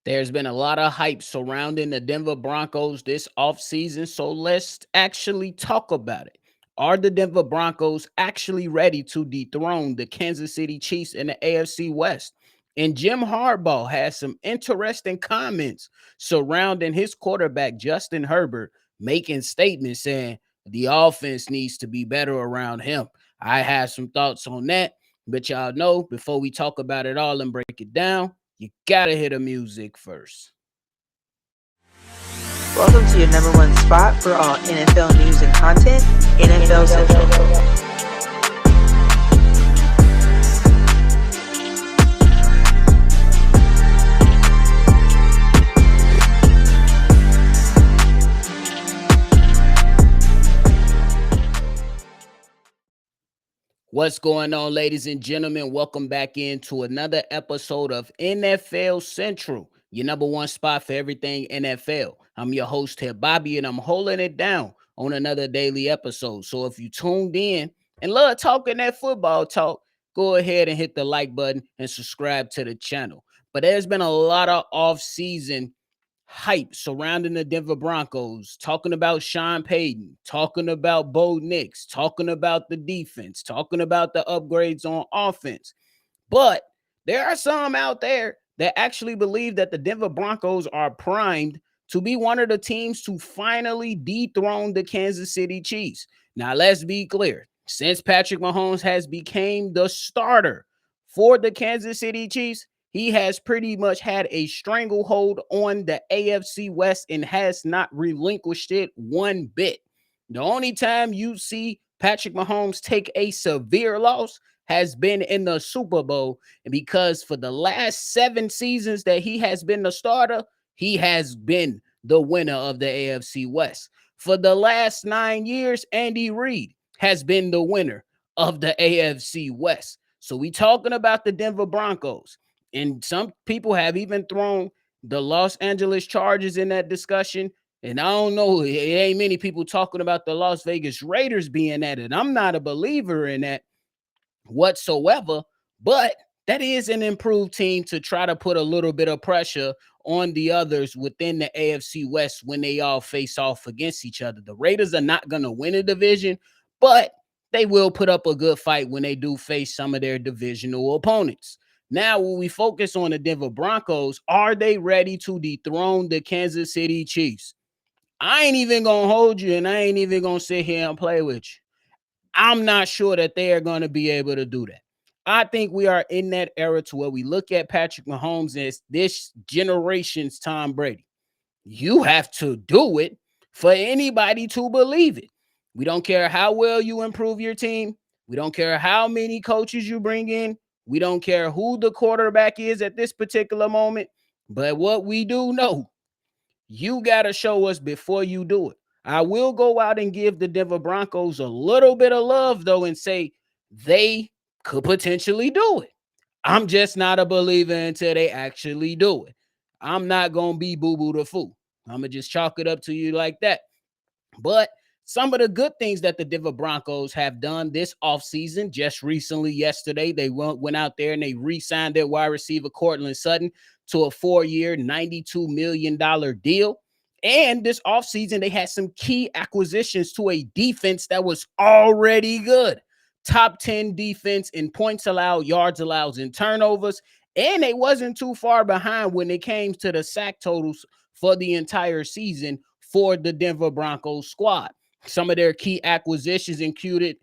There's been a lot of hype surrounding the Denver Broncos this offseason, so let's actually talk about it. Are the Denver Broncos actually ready to dethrone the Kansas City Chiefs in the AFC West? And Jim Harbaugh has some interesting comments surrounding his quarterback, Justin Herbert, making statements saying the offense needs to be better around him. I have some thoughts on that, but y'all know before we talk about it all and break it down, you gotta hear the music first. Welcome to your number one spot for all NFL news and content, NFL Central. What's going on, ladies and gentlemen? Welcome back into another episode of NFL Central, your number one spot for everything NFL. I'm your host here, Bobby, and I'm holding it down on another daily episode. So if you tuned in and love talking that football talk, go ahead and hit the like button and subscribe to the channel. But there's been a lot of off-season hype surrounding the Denver Broncos, talking about Sean Payton, talking about Bo Nix, talking about the defense, talking about the upgrades on offense. But there are some out there that actually believe that the Denver Broncos are primed to be one of the teams to finally dethrone the Kansas City Chiefs. Now, let's be clear. Since Patrick Mahomes has become the starter for the Kansas City Chiefs, he has pretty much had a stranglehold on the AFC West and has not relinquished it one bit. The only time you see Patrick Mahomes take a severe loss has been in the Super Bowl. And because for the last 7 seasons that he has been the starter, he has been the winner of the AFC West. For the last 9 years, Andy Reid has been the winner of the AFC West. So we talking about the Denver Broncos. And some people have even thrown the Los Angeles Chargers in that discussion. And I don't know, it ain't many people talking about the Las Vegas Raiders being at it. I'm not a believer in that whatsoever, but that is an improved team to try to put a little bit of pressure on the others within the AFC West when they all face off against each other. The Raiders are not going to win a division, but they will put up a good fight when they do face some of their divisional opponents. Now, when we focus on the Denver Broncos, are they ready to dethrone the Kansas City Chiefs? I ain't even going to hold you, and I ain't even going to sit here and play with you. I'm not sure that they are going to be able to do that. I think we are in that era to where we look at Patrick Mahomes as this generation's Tom Brady. You have to do it for anybody to believe it. We don't care how well you improve your team. We don't care how many coaches you bring in. We don't care who the quarterback is at this particular moment. But what we do know, you got to show us before you do it. I will go out and give the Denver Broncos a little bit of love, though, and say they could potentially do it. I'm just not a believer until they actually do it. I'm not going to be boo boo the fool. I'm going to just chalk it up to you like that. But some of the good things that the Denver Broncos have done this offseason, just recently, yesterday, they went out there and they re-signed their wide receiver, Cortland Sutton, to a 4-year, $92 million deal. And this offseason, they had some key acquisitions to a defense that was already good. Top 10 defense in points allowed, yards allowed, and turnovers. And they wasn't too far behind when it came to the sack totals for the entire season for the Denver Broncos squad. Some of their key acquisitions included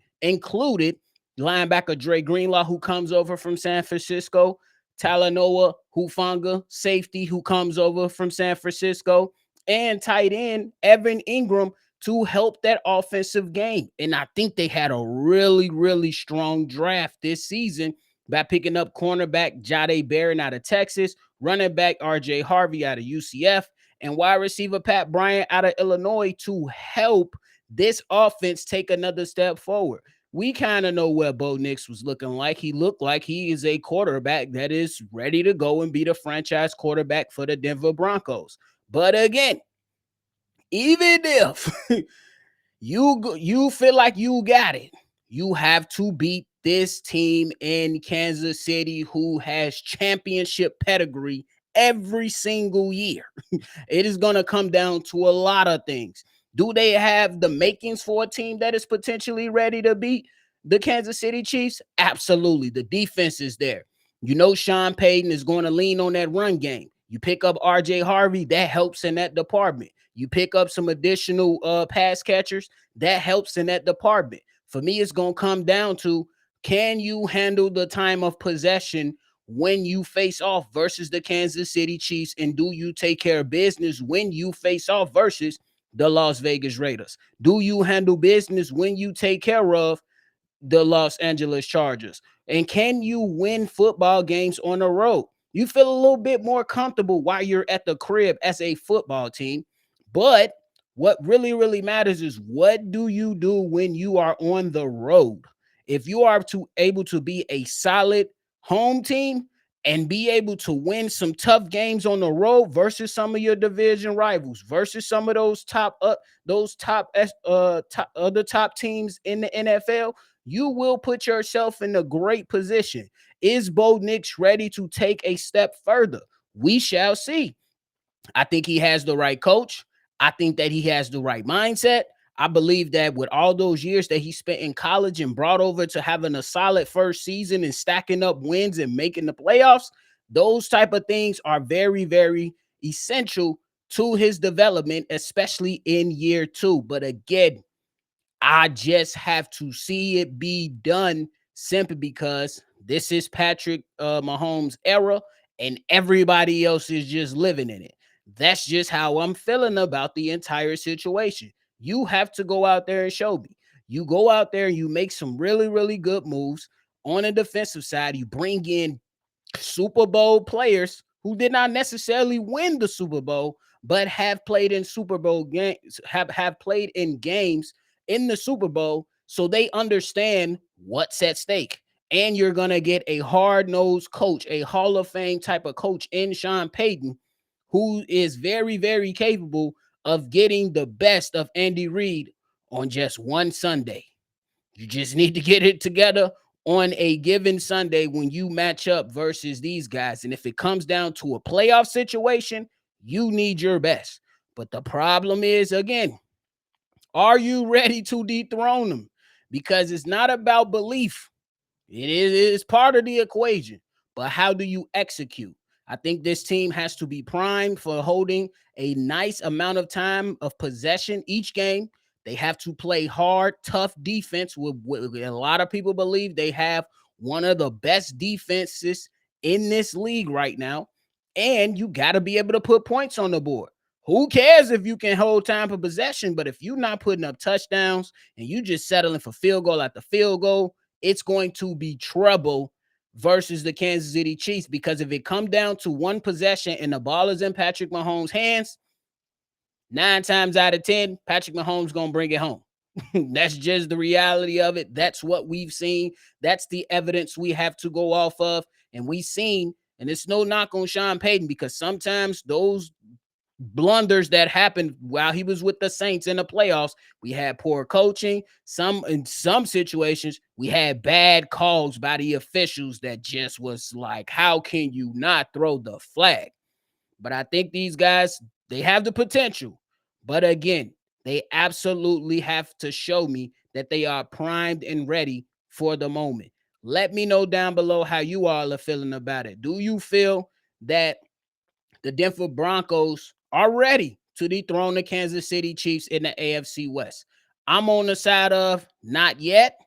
linebacker Dre Greenlaw, who comes over from San Francisco, Talanoa Hufanga, safety, who comes over from San Francisco, and tight end Evan Ingram to help that offensive game. And I think they had a really, really strong draft this season by picking up cornerback Jade Barron out of Texas, running back RJ Harvey out of UCF, and wide receiver Pat Bryant out of Illinois to help this offense take another step forward. We kind of know what Bo Nix was looking like. He looked like he is a quarterback that is ready to go and be the franchise quarterback for the Denver Broncos. But again, even if you feel like you got it, you have to beat this team in Kansas City who has championship pedigree every single year. It is going to come down to a lot of things. Do they have the makings for a team that is potentially ready to beat the Kansas City Chiefs? Absolutely. The defense is there. You know, Sean Payton is going to lean on that run game. You pick up RJ Harvey, that helps in that department. You pick up some additional pass catchers, that helps in that department. For me, it's going to come down to, can you handle the time of possession when you face off versus the Kansas City Chiefs? And do you take care of business when you face off versus the Las Vegas Raiders? Do you handle business when you take care of the Los Angeles Chargers? And can you win football games on the road? You feel a little bit more comfortable while you're at the crib as a football team. But what really, really matters is, what do you do when you are on the road? If you are able to be a solid home team and be able to win some tough games on the road versus some of your division rivals, versus some of those other top teams in the NFL, you will put yourself in a great position. Is Bo Nix ready to take a step further? We shall see. I think he has the right coach. I think that he has the right mindset. I believe that with all those years that he spent in college and brought over to having a solid first season and stacking up wins and making the playoffs, those type of things are very, very essential to his development, especially in year two. But again, I just have to see it be done, simply because this is Patrick Mahomes' era and everybody else is just living in it. That's just how I'm feeling about the entire situation. You have to go out there and show me. You go out there and you make some really, really good moves on the defensive side. You bring in Super Bowl players who did not necessarily win the Super Bowl, but have played in Super Bowl games, have played in games in the Super Bowl, so they understand what's at stake. And you're gonna get a hard-nosed coach, a Hall of Fame type of coach in Sean Payton, who is very, very capable of getting the best of Andy Reid on just one Sunday. You just need to get it together on a given Sunday when you match up versus these guys. And if it comes down to a playoff situation, you need your best. But the problem is, again, are you ready to dethrone them? Because it's not about belief. It is part of the equation. But how do you execute? I think this team has to be primed for holding a nice amount of time of possession each game. They have to play hard, tough defense. With a lot of people believe they have one of the best defenses in this league right now. And you got to be able to put points on the board. Who cares if you can hold time for possession? But if you're not putting up touchdowns and you just settling for field goal after field goal, it's going to be trouble versus the Kansas City Chiefs. Because if it comes down to one possession and the ball is in Patrick Mahomes' hands, 9 times out of 10, Patrick Mahomes going to bring it home. That's just the reality of it. That's what we've seen. That's the evidence we have to go off of. And we've seen, and it's no knock on Sean Payton, because sometimes those blunders that happened while he was with the Saints in the playoffs, we had poor coaching. In some situations, we had bad calls by the officials that just was like, how can you not throw the flag? But I think these guys, they have the potential. But again, they absolutely have to show me that they are primed and ready for the moment. Let me know down below how you all are feeling about it. Do you feel that the Denver Broncos are ready to dethrone the Kansas City Chiefs in the AFC West? I'm on the side of not yet.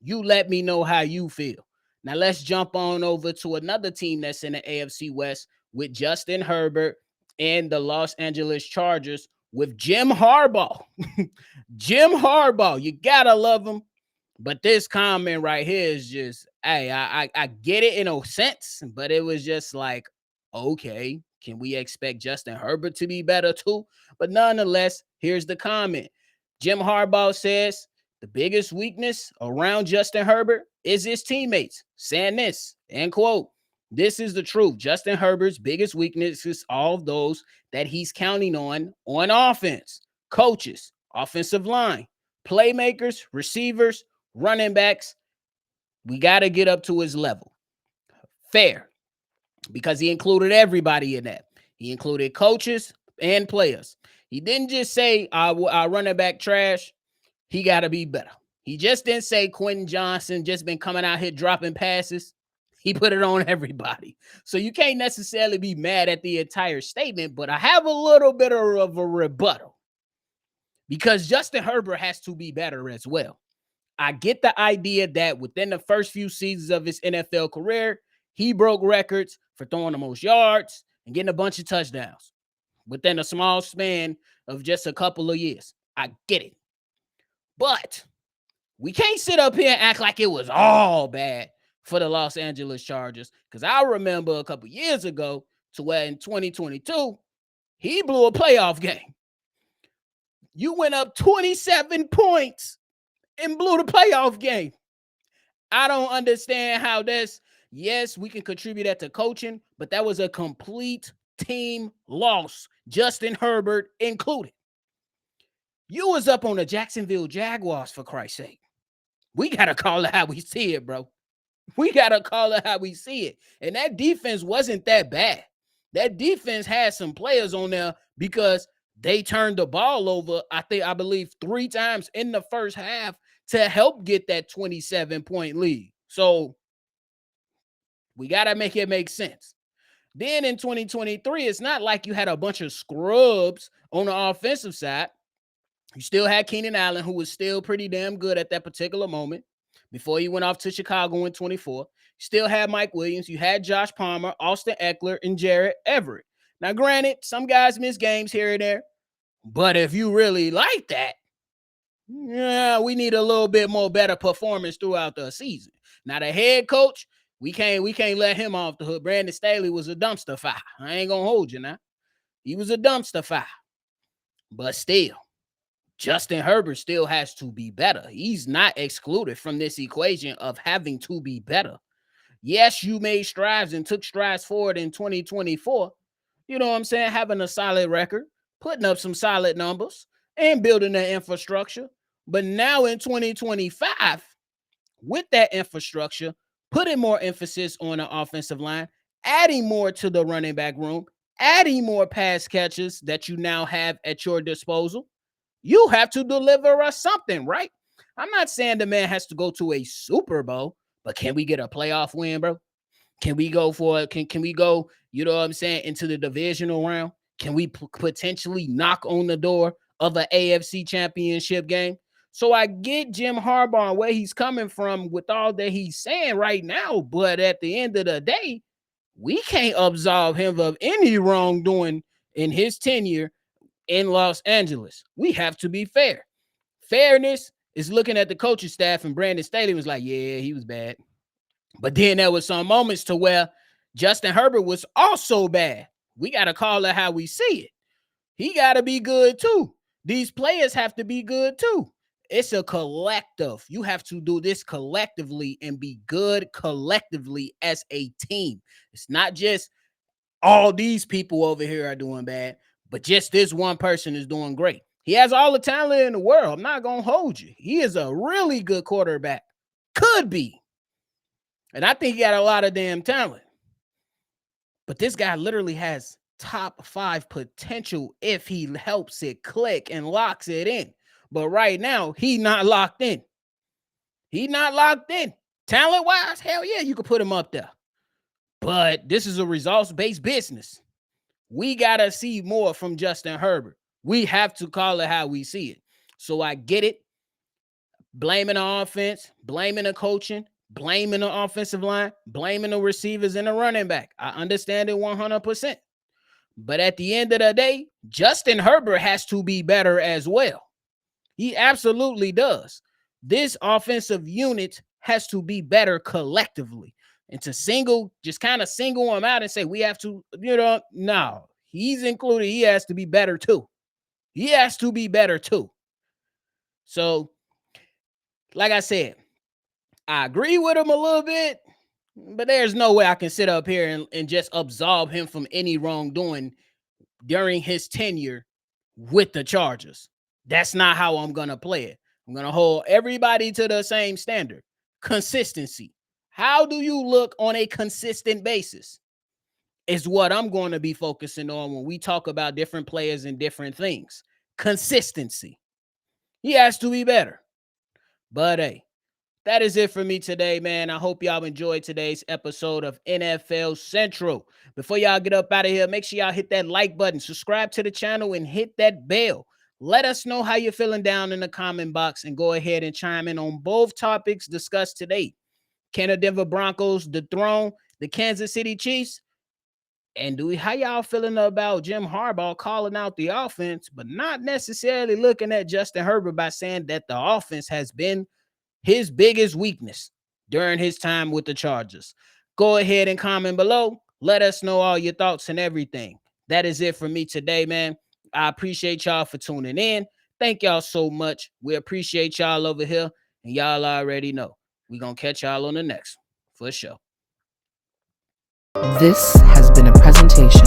You let me know how you feel. Now let's jump on over to another team that's in the AFC West with Justin Herbert and the Los Angeles Chargers with Jim Harbaugh. Jim Harbaugh, you gotta love him. But this comment right here is just, hey, I get it in a sense, but it was just like, okay, can we expect Justin Herbert to be better too? But nonetheless, here's the comment. Jim Harbaugh says the biggest weakness around Justin Herbert is his teammates. Saying this, end quote. This is the truth. Justin Herbert's biggest weakness is all of those that he's counting on offense: coaches, offensive line, playmakers, receivers, running backs. We got to get up to his level. Fair. because he included everybody in that. He included coaches and players. He didn't just say our running back trash. He got to be better. He just didn't say Quentin Johnson just been coming out here dropping passes. He put it on everybody. So you can't necessarily be mad at the entire statement, but I have a little bit of a rebuttal because Justin Herbert has to be better as well. I get the idea that within the first few seasons of his NFL career, he broke records for throwing the most yards and getting a bunch of touchdowns within a small span of just a couple of years. I get it. But we can't sit up here and act like it was all bad for the Los Angeles Chargers, because I remember a couple years ago to where in 2022, he blew a playoff game. You went up 27 points and blew the playoff game. I don't understand how that's, yes, we can contribute that to coaching, but that was a complete team loss, Justin Herbert included. You was up on the Jacksonville Jaguars, for Christ's sake. We got to call it how we see it, bro. We got to call it how we see it. And that defense wasn't that bad. That defense had some players on there because they turned the ball over, I believe 3 times in the first half to help get that 27-point lead. So we got to make it make sense. Then in 2023, it's not like you had a bunch of scrubs on the offensive side. You still had Keenan Allen, who was still pretty damn good at that particular moment before he went off to Chicago in 24. You still had Mike Williams. You had Josh Palmer, Austin Eckler, and Jared Everett. Now, granted, some guys miss games here and there, but if you really like that, yeah, we need a little bit more better performance throughout the season. Now, the head coach, we can't let him off the hook. Brandon Staley was a dumpster fire. I ain't gonna hold you now. He was a dumpster fire. But still, Justin Herbert still has to be better. He's not excluded from this equation of having to be better. Yes, you made strides and took strides forward in 2024. You know what I'm saying? Having a solid record, putting up some solid numbers, and building the infrastructure. But now in 2025, with that infrastructure, putting more emphasis on the offensive line, adding more to the running back room, adding more pass catches that you now have at your disposal, you have to deliver us something, right? I'm not saying the man has to go to a Super Bowl, but can we get a playoff win, bro? Can we go for it? Can we go, you know what I'm saying, into the divisional round? Can we potentially knock on the door of an AFC championship game? So I get Jim Harbaugh and where he's coming from with all that he's saying right now, but at the end of the day, we can't absolve him of any wrongdoing in his tenure in Los Angeles. We have to be fair. Fairness is looking at the coaching staff, and Brandon Staley was like, yeah, he was bad. But then there was some moments to where Justin Herbert was also bad. We got to call it how we see it. He got to be good too. These players have to be good too. It's a collective. You have to do this collectively and be good collectively as a team. It's not just all these people over here are doing bad, but just this one person is doing great. He has all the talent in the world. I'm not going to hold you. He is a really good quarterback. Could be. And I think he got a lot of damn talent. But this guy literally has top 5 potential if he helps it click and locks it in. But right now, he not locked in. He not locked in. Talent-wise, hell yeah, you could put him up there. But this is a results-based business. We got to see more from Justin Herbert. We have to call it how we see it. So I get it. Blaming the offense, blaming the coaching, blaming the offensive line, blaming the receivers and the running back. I understand it 100%. But at the end of the day, Justin Herbert has to be better as well. He absolutely does. This offensive unit has to be better collectively. And to just kind of single him out and say, we have to, no, he's included. He has to be better too. He has to be better too. So, like I said, I agree with him a little bit, but there's no way I can sit up here and just absolve him from any wrongdoing during his tenure with the Chargers. That's not how I'm going to play it. I'm going to hold everybody to the same standard. Consistency. How do you look on a consistent basis? is what I'm going to be focusing on when we talk about different players and different things. Consistency. He has to be better. But hey, that is it for me today, man. I hope y'all enjoyed today's episode of NFL Central. Before y'all get up out of here, make sure y'all hit that like button, subscribe to the channel, and hit that bell. Let us know how you're feeling down in the comment box, and go ahead and chime in on both topics discussed today. Can the Denver Broncos dethrone the Kansas City Chiefs? And how y'all feeling about Jim Harbaugh calling out the offense, but not necessarily looking at Justin Herbert by saying that the offense has been his biggest weakness during his time with the Chargers? Go ahead and comment below. Let us know all your thoughts and everything. That is it for me today, man. I appreciate y'all for tuning in. Thank y'all so much. We appreciate y'all over here, and y'all already know we're going to catch y'all on the next for sure. This has been a presentation